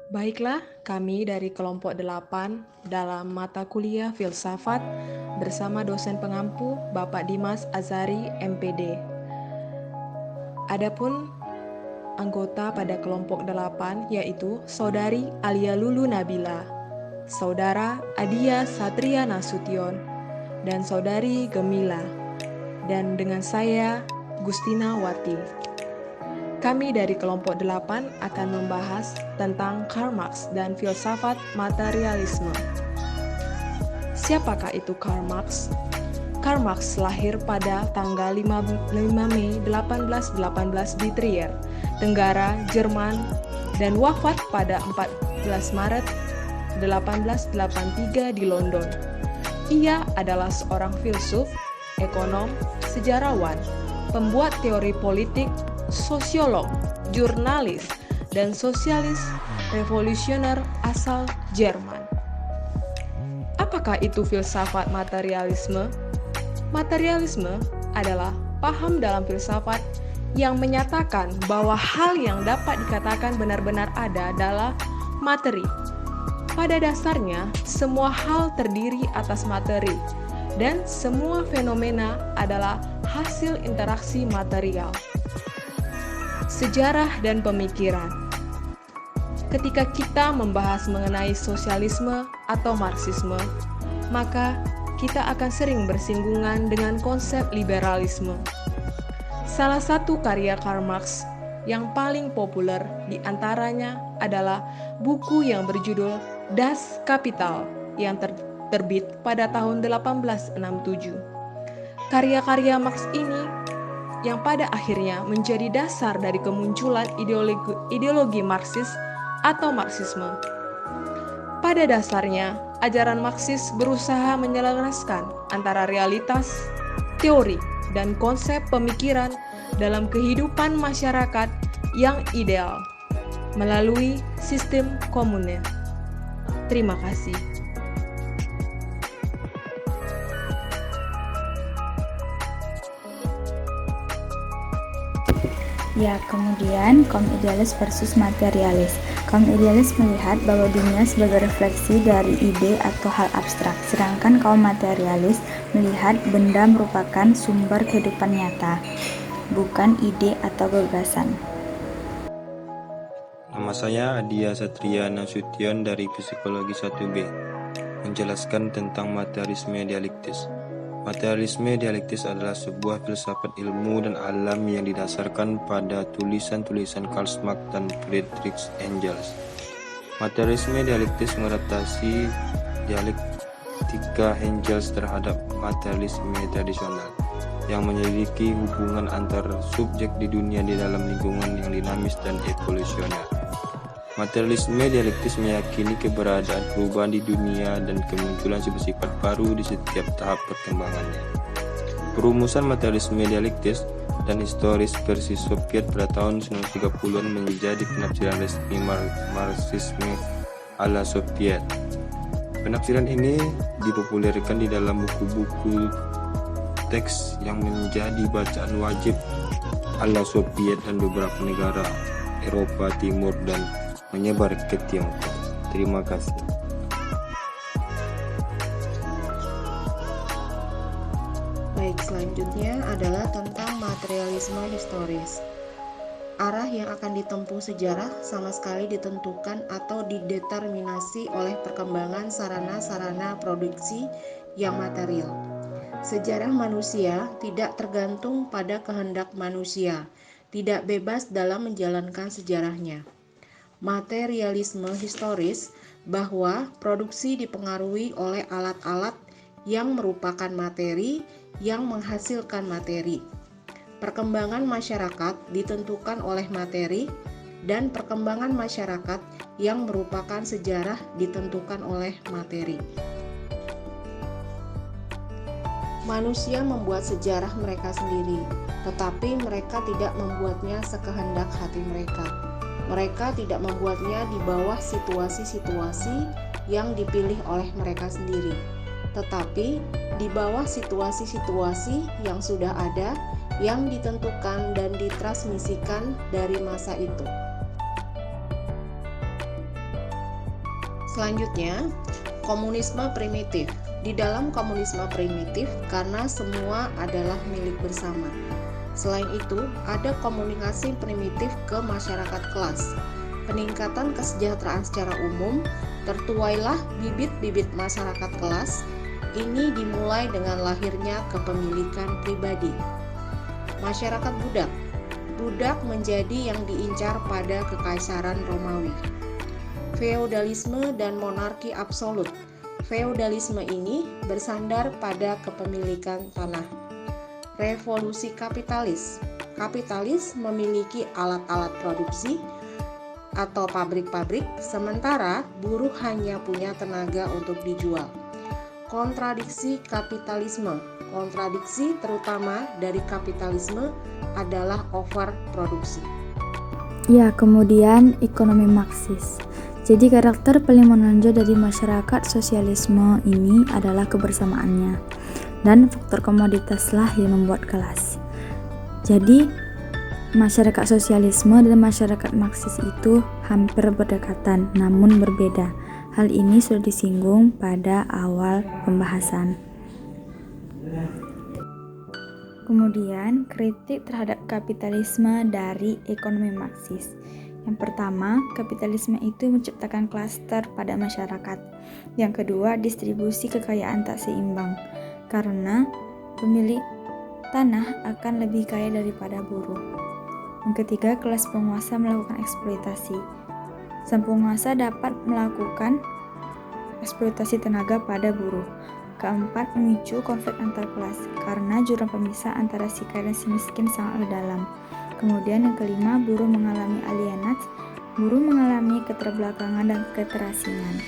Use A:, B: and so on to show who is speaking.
A: Baiklah, kami dari kelompok 8 dalam mata kuliah Filsafat bersama dosen pengampu Bapak Dimas Azari MPD. Adapun anggota pada kelompok 8 yaitu Saudari Alia Lulu Nabila, Saudara Adia Satria Nasution, dan Saudari Gemila, dan dengan saya Gustina Wati. Kami dari kelompok 8 akan membahas tentang Karl Marx dan filsafat materialisme. Siapakah itu Karl Marx? Karl Marx lahir pada tanggal 5 Mei 1818 di Trier, Tenggara, Jerman, dan wafat pada 14 Maret 1883 di London. Ia adalah seorang filsuf, ekonom, sejarawan, pembuat teori politik, sosiolog, jurnalis, dan sosialis revolusioner asal Jerman. Apakah itu filsafat materialisme? Materialisme adalah paham dalam filsafat yang menyatakan bahwa hal yang dapat dikatakan benar-benar ada adalah materi. Pada dasarnya, semua hal terdiri atas materi, dan semua fenomena adalah hasil interaksi material. Sejarah dan pemikiran. Ketika kita membahas mengenai sosialisme atau Marxisme, maka kita akan sering bersinggungan dengan konsep liberalisme. Salah satu karya Karl Marx yang paling populer di antaranya adalah buku yang berjudul Das Kapital yang terbit pada tahun 1867. Karya-karya Marx ini yang pada akhirnya menjadi dasar dari kemunculan ideologi Marxis atau Marxisme. Pada dasarnya, ajaran Marxis berusaha menyelaraskan antara realitas, teori, dan konsep pemikiran dalam kehidupan masyarakat yang ideal melalui sistem komuner. Terima kasih.
B: Ya, kemudian kaum idealis versus materialis. Kaum idealis melihat bahwa dunia sebagai refleksi dari ide atau hal abstrak, sedangkan kaum materialis melihat benda merupakan sumber kehidupan nyata, bukan ide atau gagasan.
C: Nama saya Adia Satria Nasution dari Psikologi 1B, menjelaskan tentang materialisme dialektis. Materialisme dialektis adalah sebuah filsafat ilmu dan alam yang didasarkan pada tulisan-tulisan Karl Marx dan Friedrich Engels. Materialisme dialektis mengadaptasi dialektika Engels terhadap materialisme tradisional yang menyelidiki hubungan antar subjek di dunia di dalam lingkungan yang dinamis dan evolusioner. Materialisme dialektis meyakini keberadaan perubahan di dunia dan kemunculan bersifat baru di setiap tahap perkembangannya. Perumusan materialisme dialektis dan historis versi Soviet pada tahun 1930-an menjadi penafsiran resmi Marxisme ala Soviet. Penafsiran ini dipopulerkan di dalam buku-buku teks yang menjadi bacaan wajib ala Soviet dan beberapa negara Eropa Timur dan menyebar ke Tiongkok. Terima kasih.
D: Baik, selanjutnya adalah tentang materialisme historis. Arah yang akan ditempuh sejarah sama sekali ditentukan atau dideterminasi oleh perkembangan sarana-sarana produksi yang material. Sejarah manusia tidak tergantung pada kehendak manusia, tidak bebas dalam menjalankan sejarahnya. Materialisme historis bahwa produksi dipengaruhi oleh alat-alat yang merupakan materi yang menghasilkan materi. Perkembangan masyarakat ditentukan oleh materi dan perkembangan masyarakat yang merupakan sejarah ditentukan oleh materi. Manusia membuat sejarah mereka sendiri, tetapi mereka tidak membuatnya sekehendak hati mereka. Mereka tidak membuatnya di bawah situasi-situasi yang dipilih oleh mereka sendiri, tetapi di bawah situasi-situasi yang sudah ada, yang ditentukan dan ditransmisikan dari masa itu. Selanjutnya, komunisme primitif. Di dalam komunisme primitif, karena semua adalah milik bersama. Selain itu, ada komunikasi primitif ke masyarakat kelas. Peningkatan kesejahteraan secara umum, tertuailah bibit-bibit masyarakat kelas. Ini dimulai dengan lahirnya kepemilikan pribadi. Masyarakat budak. Budak menjadi yang diincar pada kekaisaran Romawi. Feodalisme dan monarki absolut. Feodalisme ini bersandar pada kepemilikan tanah. Revolusi kapitalis. Kapitalis memiliki alat-alat produksi atau pabrik-pabrik, sementara buruh hanya punya tenaga untuk dijual. Kontradiksi kapitalisme. Kontradiksi terutama dari kapitalisme adalah overproduksi.
B: Ya, kemudian ekonomi Marxis. Jadi karakter paling menonjol dari masyarakat sosialisme ini adalah kebersamaannya, dan faktor komoditaslah yang membuat kelas. Jadi masyarakat sosialisme dan masyarakat Marxis itu hampir berdekatan namun berbeda. Hal ini sudah disinggung pada awal pembahasan. Kemudian kritik terhadap kapitalisme dari ekonomi Marxis. Yang pertama, kapitalisme itu menciptakan klaster pada masyarakat. Yang kedua, distribusi kekayaan tak seimbang, karena pemilik tanah akan lebih kaya daripada buruh. Yang ketiga, kelas penguasa melakukan eksploitasi. Sang penguasa dapat melakukan eksploitasi tenaga pada buruh. Keempat, memicu konflik antar kelas, karena jurang pemisah antara si kaya dan si miskin sangatlah dalam. Kemudian yang kelima, buruh mengalami alienasi, buruh mengalami keterbelakangan dan keterasingan.